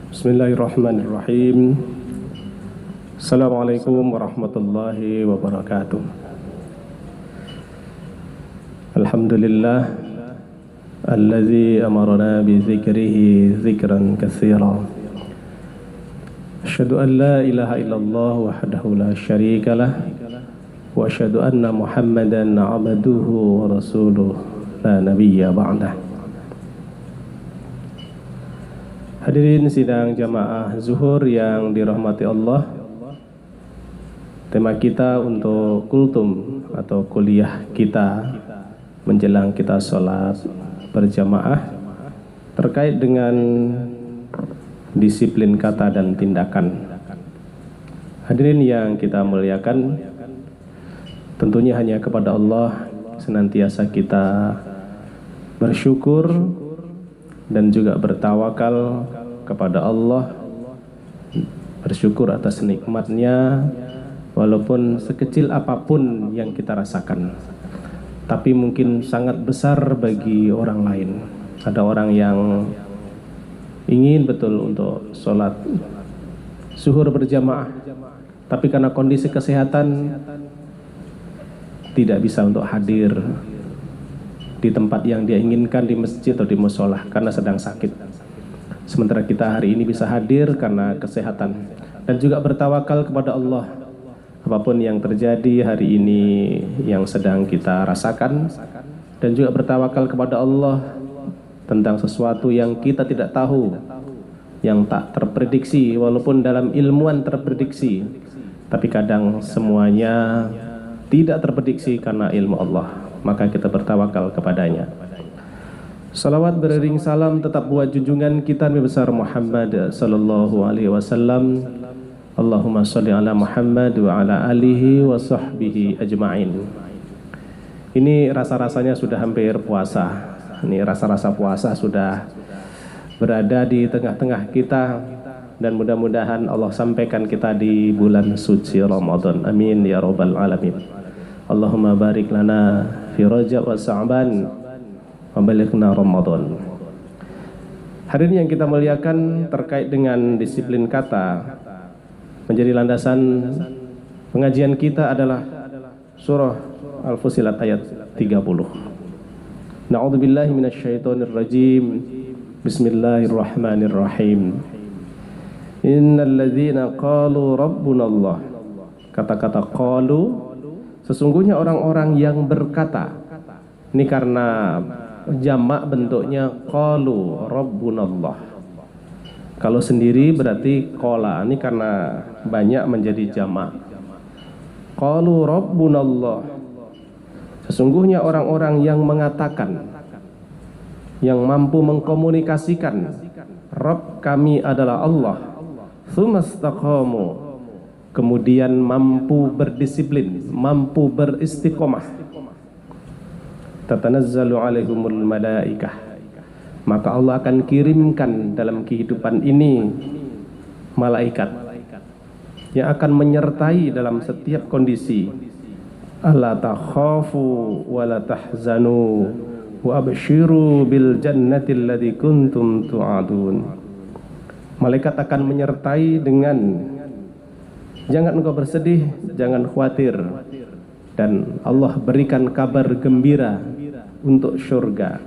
Bismillahirrahmanirrahim. Assalamualaikum warahmatullahi wabarakatuh. Alhamdulillah alladzi amarna bi dzikrihi dzikran katsira. Asyhadu an la ilaha illallah wahdahu la syarika lah wa asyhadu anna Muhammadan 'abduhu wa rasuluh la nabiyya ba'dah. Hadirin sidang jamaah zuhur yang dirahmati Allah. Tema kita untuk kultum atau kuliah kita menjelang kita sholat berjamaah terkait dengan disiplin kata dan tindakan. Hadirin yang kita muliakan, tentunya hanya kepada Allah senantiasa kita bersyukur dan juga bertawakal kepada Allah, bersyukur atas nikmatnya walaupun sekecil apapun yang kita rasakan, tapi mungkin sangat besar bagi orang lain. Ada orang yang ingin betul untuk sholat zuhur berjamaah, tapi karena kondisi kesehatan tidak bisa untuk hadir di tempat yang dia inginkan, di masjid atau di musholah karena sedang sakit. Sementara kita hari ini bisa hadir karena kesehatan dan juga bertawakal kepada Allah. Apapun yang terjadi hari ini yang sedang kita rasakan, dan juga bertawakal kepada Allah tentang sesuatu yang kita tidak tahu, yang tak terprediksi, walaupun dalam ilmuwan terprediksi, tapi kadang semuanya tidak terprediksi karena ilmu Allah. Maka kita bertawakal kepadanya. Salawat beriring salam tetap buat junjungan kita Nabi besar Muhammad sallallahu alaihi wasallam. Allahumma sholli ala Muhammad wa ala alihi wa sahbihi ajma'in. Ini rasa-rasanya sudah hampir puasa. Ini rasa-rasa puasa sudah berada di tengah-tengah kita, dan mudah-mudahan Allah sampaikan kita di bulan suci Ramadan. Amin ya rabbal alamin. Allahumma barik lana fi Rajab wa Sya'ban wa balighna Ramadan. Hadirin yang kita muliakan, terkait dengan disiplin kata menjadi landasan pengajian kita adalah surah Al-Fussilat ayat 30. Na'udzubillahi minasyaitonir rajim. Bismillahirrahmanirrahim. Innal ladzina qalu rabbunallah. Kata-kata qalu, sesungguhnya orang-orang yang berkata. Ini karena jamak bentuknya qalu rabbunallah. Kalau sendiri berarti qala. Ini karena banyak menjadi jamak. Qalu rabbunallah. Sesungguhnya orang-orang yang mengatakan, yang mampu mengkomunikasikan, Rabb kami adalah Allah. Tsumastaqamu, kemudian mampu berdisiplin, mampu beristiqomah. Tatanazzalu alaihimul malaikah, maka Allah akan kirimkan dalam kehidupan ini malaikat yang akan menyertai dalam setiap kondisi. Alla takhafu wa la tahzanu wa abshiru bil jannati allati kuntum tu'adun. Malaikat akan menyertai dengan jangan engkau bersedih, jangan khawatir, dan Allah berikan kabar gembira untuk surga.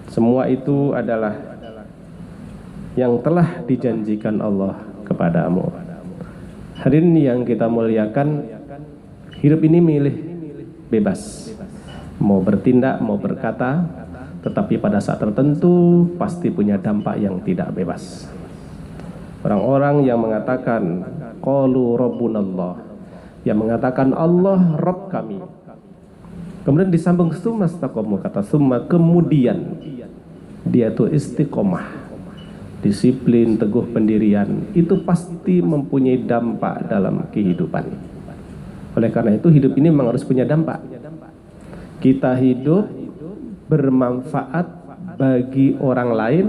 Semua itu adalah yang telah dijanjikan Allah kepadamu. Hadirin yang kita muliakan, hidup ini milih bebas, mau bertindak, mau berkata, tetapi pada saat tertentu pasti punya dampak yang tidak bebas. Orang-orang yang mengatakan qalu rabbunallah, yang mengatakan Allah Rabb kami, kemudian disambung tsumastaqamu, kata summa, kemudian dia itu istiqomah, disiplin, teguh pendirian, itu pasti mempunyai dampak dalam kehidupan. Oleh karena itu hidup ini memang harus punya dampak. Kita hidup bermanfaat bagi orang lain,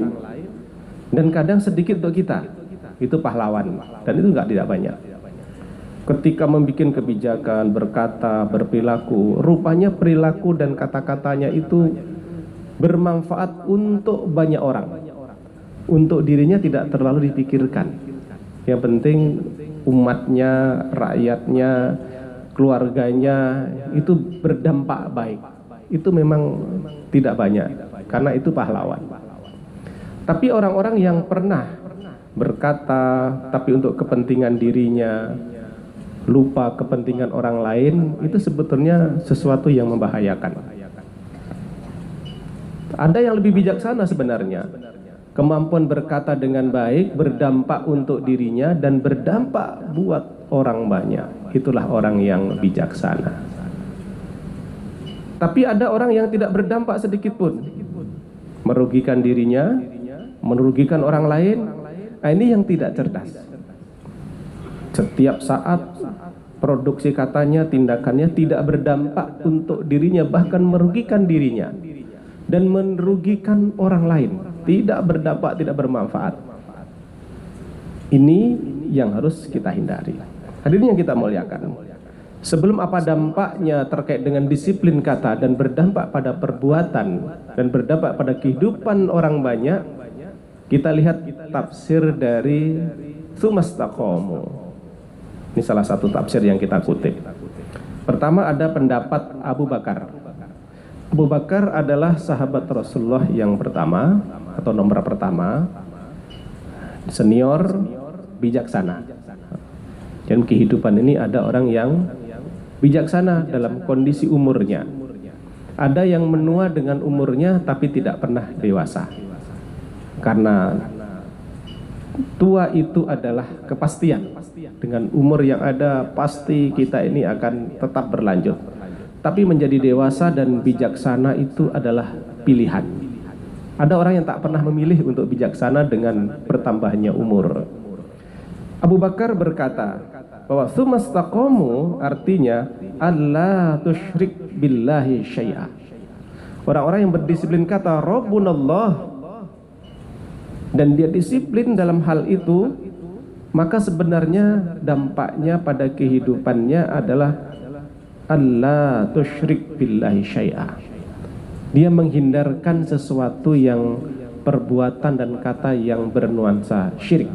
dan kadang sedikit untuk kita, itu pahlawan, dan itu tidak banyak. Ketika membuat kebijakan, berkata, berperilaku, rupanya perilaku dan kata-katanya itu bermanfaat untuk banyak orang, untuk dirinya tidak terlalu dipikirkan. Yang penting umatnya, rakyatnya, keluarganya itu berdampak baik. Itu memang tidak banyak, karena itu pahlawan. Tapi orang-orang yang pernah berkata tapi untuk kepentingan dirinya, lupa kepentingan orang lain, itu sebetulnya sesuatu yang membahayakan. Ada yang lebih bijaksana sebenarnya. Kemampuan berkata dengan baik, berdampak untuk dirinya dan berdampak buat orang banyak. Itulah orang yang bijaksana. Tapi ada orang yang tidak berdampak sedikit pun, merugikan dirinya, merugikan orang lain. Nah, ini yang tidak cerdas. Setiap saat produksi katanya, tindakannya tidak berdampak untuk dirinya, bahkan merugikan dirinya dan merugikan orang lain. Tidak berdampak, tidak bermanfaat. Ini yang harus kita hindari. Hadirin yang kita muliakan, sebelum apa dampaknya terkait dengan disiplin kata dan berdampak pada perbuatan dan berdampak pada kehidupan orang banyak, kita lihat tafsir dari Tsumastaqomu. Ini salah satu tafsir yang kita kutip. Pertama ada pendapat Abu Bakar. Abu Bakar adalah sahabat Rasulullah yang pertama atau nomor pertama, senior, bijaksana. Dan kehidupan ini ada orang yang bijaksana dalam kondisi umurnya. Ada yang menua dengan umurnya tapi tidak pernah dewasa. Karena tua itu adalah kepastian. Dengan umur yang ada pasti kita ini akan tetap berlanjut. Tapi menjadi dewasa dan bijaksana itu adalah pilihan. Ada orang yang tak pernah memilih untuk bijaksana dengan bertambahnya umur. Abu Bakar berkata bahwa tsumastaqomu artinya alla tusyrik billahi syai'a. Orang-orang yang berdisiplin kata Rabbunallah dan dia disiplin dalam hal itu, maka sebenarnya dampaknya pada kehidupannya adalah alla tusyrik billahi syai'a. Dia menghindarkan sesuatu yang perbuatan dan kata yang bernuansa syirik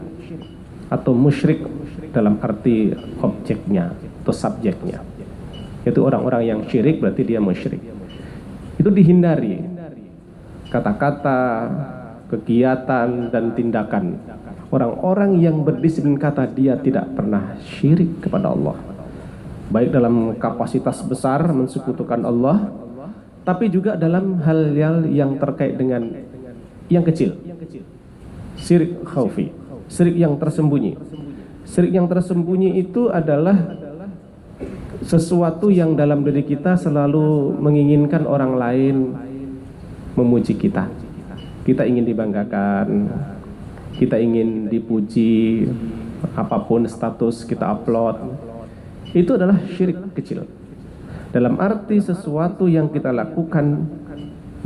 atau musyrik dalam arti objeknya atau subjeknya. Itu orang-orang yang syirik berarti dia musyrik. Itu dihindari. Kata-kata, kegiatan dan tindakan. Orang-orang yang berdisiplin kata dia tidak pernah syirik kepada Allah. Baik dalam kapasitas besar mensekutukan Allah, tapi juga dalam hal-hal yang terkait dengan yang kecil. Syirik khaufi, syirik yang tersembunyi. Syirik yang tersembunyi itu adalah sesuatu yang dalam diri kita selalu menginginkan orang lain memuji kita. Kita ingin dibanggakan, kita ingin dipuji, apapun status kita upload. Itu adalah syirik kecil. Dalam arti sesuatu yang kita lakukan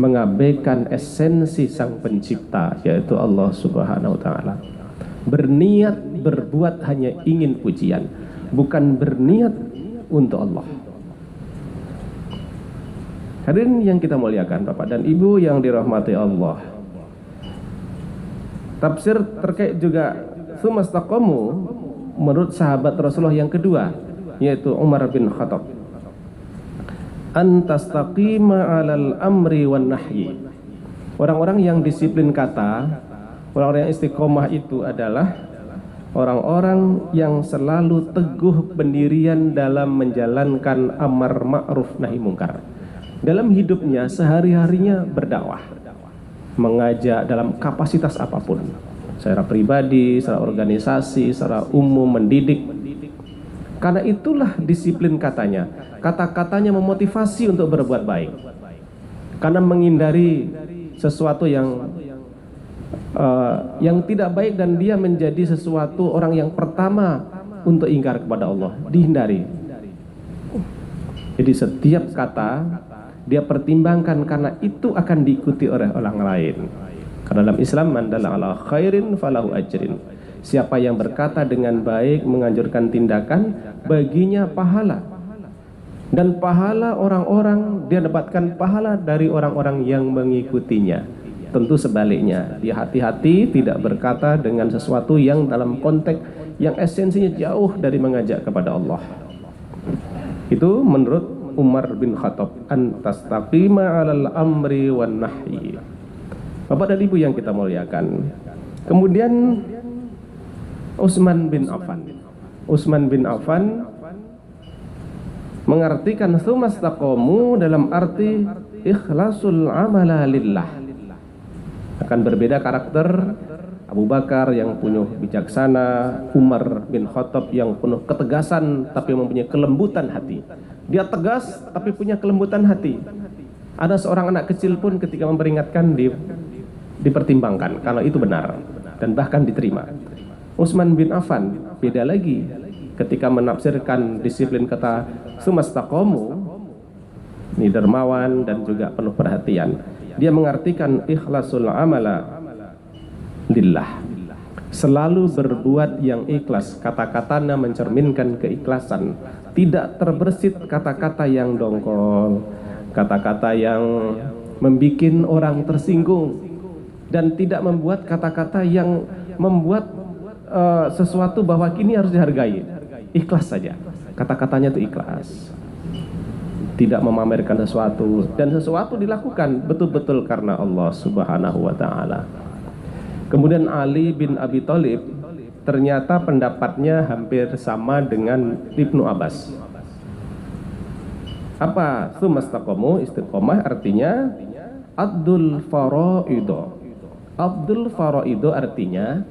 mengabaikan esensi sang pencipta, yaitu Allah Subhanahu wa ta'ala. Berniat berbuat hanya ingin pujian, bukan berniat untuk Allah. Hadirin yang kita muliakan, Bapak dan Ibu yang dirahmati Allah. Tafsir terkait juga tsumastaqomu menurut sahabat Rasulullah yang kedua, yaitu Umar bin Khattab. Antastaqima 'alal amri wan nahyi. Orang-orang yang disiplin kata, orang-orang yang istiqomah itu adalah orang-orang yang selalu teguh pendirian dalam menjalankan amar ma'ruf nahi mungkar. Dalam hidupnya sehari-harinya berdakwah, mengajak dalam kapasitas apapun, secara pribadi, secara organisasi, secara umum, mendidik. Karena itulah disiplin katanya. Kata-katanya memotivasi untuk berbuat baik. Karena menghindari sesuatu yang tidak baik dan dia menjadi sesuatu orang yang pertama untuk ingkar kepada Allah, dihindari. Jadi setiap kata dia pertimbangkan karena itu akan diikuti oleh orang lain. Karena dalam Islam man dalla ala khairin falahu ajrin. Siapa yang berkata dengan baik, menganjurkan tindakan, baginya pahala. Dan pahala orang-orang, dia dapatkan pahala dari orang-orang yang mengikutinya. tentu sebaliknya. Dia hati-hati tidak berkata dengan sesuatu yang dalam konteks yang esensinya jauh dari mengajak kepada Allah. Itu menurut Umar bin Khattab, antastaqima 'alal amri wan nahyi. Bapak dan Ibu yang kita muliakan. Kemudian Utsman bin Affan mengartikan tsumastaqamu dalam arti ikhlasul amala lillah. Akan berbeda karakter Abu Bakar yang penuh bijaksana, Umar bin Khattab yang penuh ketegasan tapi mempunyai kelembutan hati. Dia tegas tapi punya kelembutan hati. Ada seorang anak kecil pun ketika memperingatkan dipertimbangkan kalau itu benar dan bahkan diterima. Utsman bin Affan beda lagi ketika menafsirkan disiplin kata tsumastaqamu, ini dermawan dan juga penuh perhatian. Dia mengartikan ikhlasul amala lillah, selalu berbuat yang ikhlas. Kata-katanya mencerminkan keikhlasan, tidak terbersit kata-kata yang dongkol, kata-kata yang membuat orang tersinggung, dan tidak membuat kata-kata yang membuat sesuatu bahwa kini harus dihargai. Ikhlas saja, kata-katanya itu ikhlas, tidak memamerkan sesuatu, dan sesuatu dilakukan betul-betul karena Allah Subhanahu wa ta'ala. Kemudian Ali bin Abi Thalib ternyata pendapatnya hampir sama dengan Ibnu Abbas. Apa tsumastaqamu? Istiqomah artinya Abdul Faraido. Abdul Faraido artinya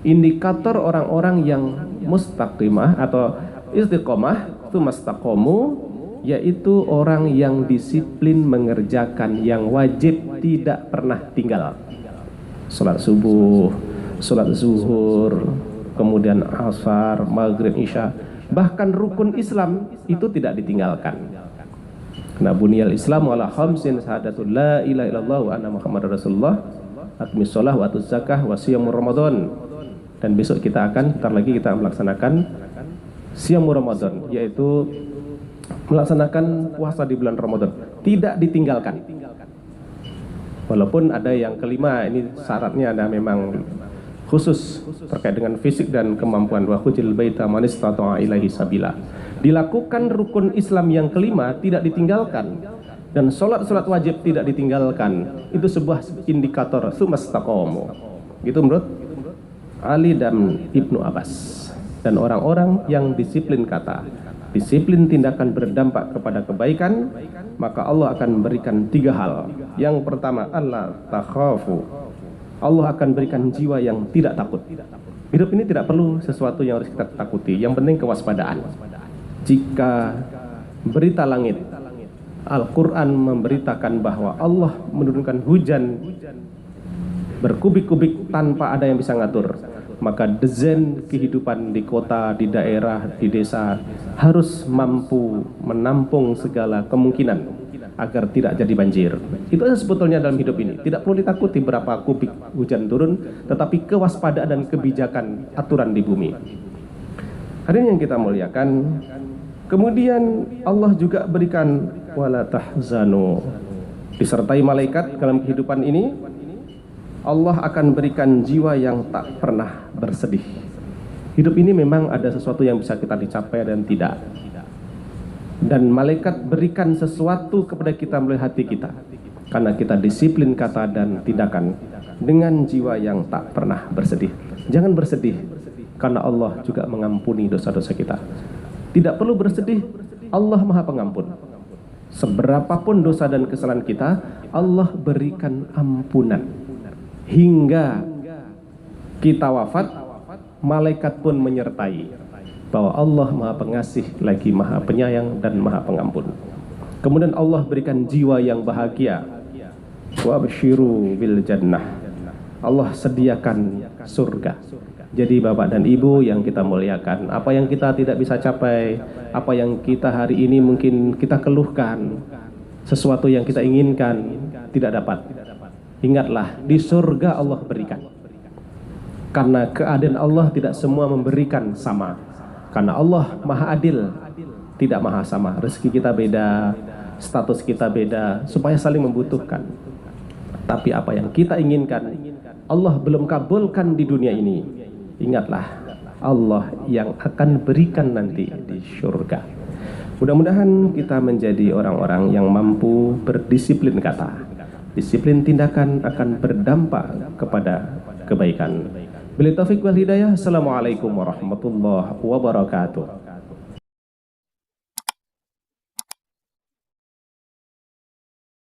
indikator orang-orang yang mustaqimah atau istiqomah. Tsumastaqamu yaitu orang yang disiplin mengerjakan yang wajib, tidak pernah tinggal. Salat subuh, salat zuhur, kemudian asar, maghrib, isya, bahkan rukun Islam itu tidak ditinggalkan. Karena buniyal Islamu ala khamsin, syahadatul la ilaha illallah wa anna Muhammadar Rasulullah, atmis shalah wa atuz zakah wa siyamur Ramadan. Dan besok kita akan, ntar lagi kita melaksanakan siyamur Ramadan, yaitu melaksanakan puasa di bulan Ramadan, tidak ditinggalkan. Walaupun ada yang kelima, ini syaratnya ada memang khusus terkait dengan fisik dan kemampuan. Wa khujil baita man istata'a ilaihi sabila. Dilakukan rukun Islam yang kelima tidak ditinggalkan, dan sholat wajib tidak ditinggalkan. Itu sebuah indikator tsumastaqamu. Gitu menurut Ali dan Ibnu Abbas. Dan orang-orang yang disiplin kata, disiplin tindakan berdampak kepada kebaikan, maka Allah akan memberikan 3 hal. Yang pertama, Allah takhafu. Allah akan berikan jiwa yang tidak takut. Hidup ini tidak perlu sesuatu yang harus kita takuti, yang penting kewaspadaan. Jika berita langit, Al-Quran memberitakan bahwa Allah menurunkan hujan berkubik-kubik tanpa ada yang bisa ngatur, maka desain kehidupan di kota, di daerah, di desa harus mampu menampung segala kemungkinan agar tidak jadi banjir. Itu sebetulnya dalam hidup ini. Tidak perlu ditakuti berapa kubik hujan turun, tetapi kewaspadaan dan kebijakan aturan di bumi. Hadirin yang kita muliakan, kemudian Allah juga berikan wala tahzanu, disertai malaikat dalam kehidupan ini. Allah akan berikan jiwa yang tak pernah bersedih. Hidup ini memang ada sesuatu yang bisa kita dicapai dan tidak. Dan malaikat berikan sesuatu kepada kita melalui hati kita, karena kita disiplin kata dan tindakan dengan jiwa yang tak pernah bersedih. Jangan bersedih, karena Allah juga mengampuni dosa-dosa kita. Tidak perlu bersedih, Allah Maha Pengampun. Seberapapun dosa dan kesalahan kita, Allah berikan ampunan. Hingga kita wafat, malaikat pun menyertai bahwa Allah Maha Pengasih lagi Maha Penyayang dan Maha Pengampun. Kemudian Allah berikan jiwa yang bahagia. Wa absyiru bil jannah. Allah sediakan surga. Jadi Bapak dan Ibu yang kita muliakan, apa yang kita tidak bisa capai, apa yang kita hari ini mungkin kita keluhkan, sesuatu yang kita inginkan tidak dapat, ingatlah di surga Allah berikan. Karena keadaan Allah tidak semua memberikan sama. Karena Allah Maha Adil, tidak maha sama. Rezeki kita beda, status kita beda, supaya saling membutuhkan. Tapi apa yang kita inginkan Allah belum kabulkan di dunia ini, ingatlah Allah yang akan berikan nanti di surga. Mudah-mudahan kita menjadi orang-orang yang mampu berdisiplin kata. Disiplin tindakan akan berdampak kepada kebaikan. Billahi taufiq wal hidayah. Assalamualaikum warahmatullahi wabarakatuh.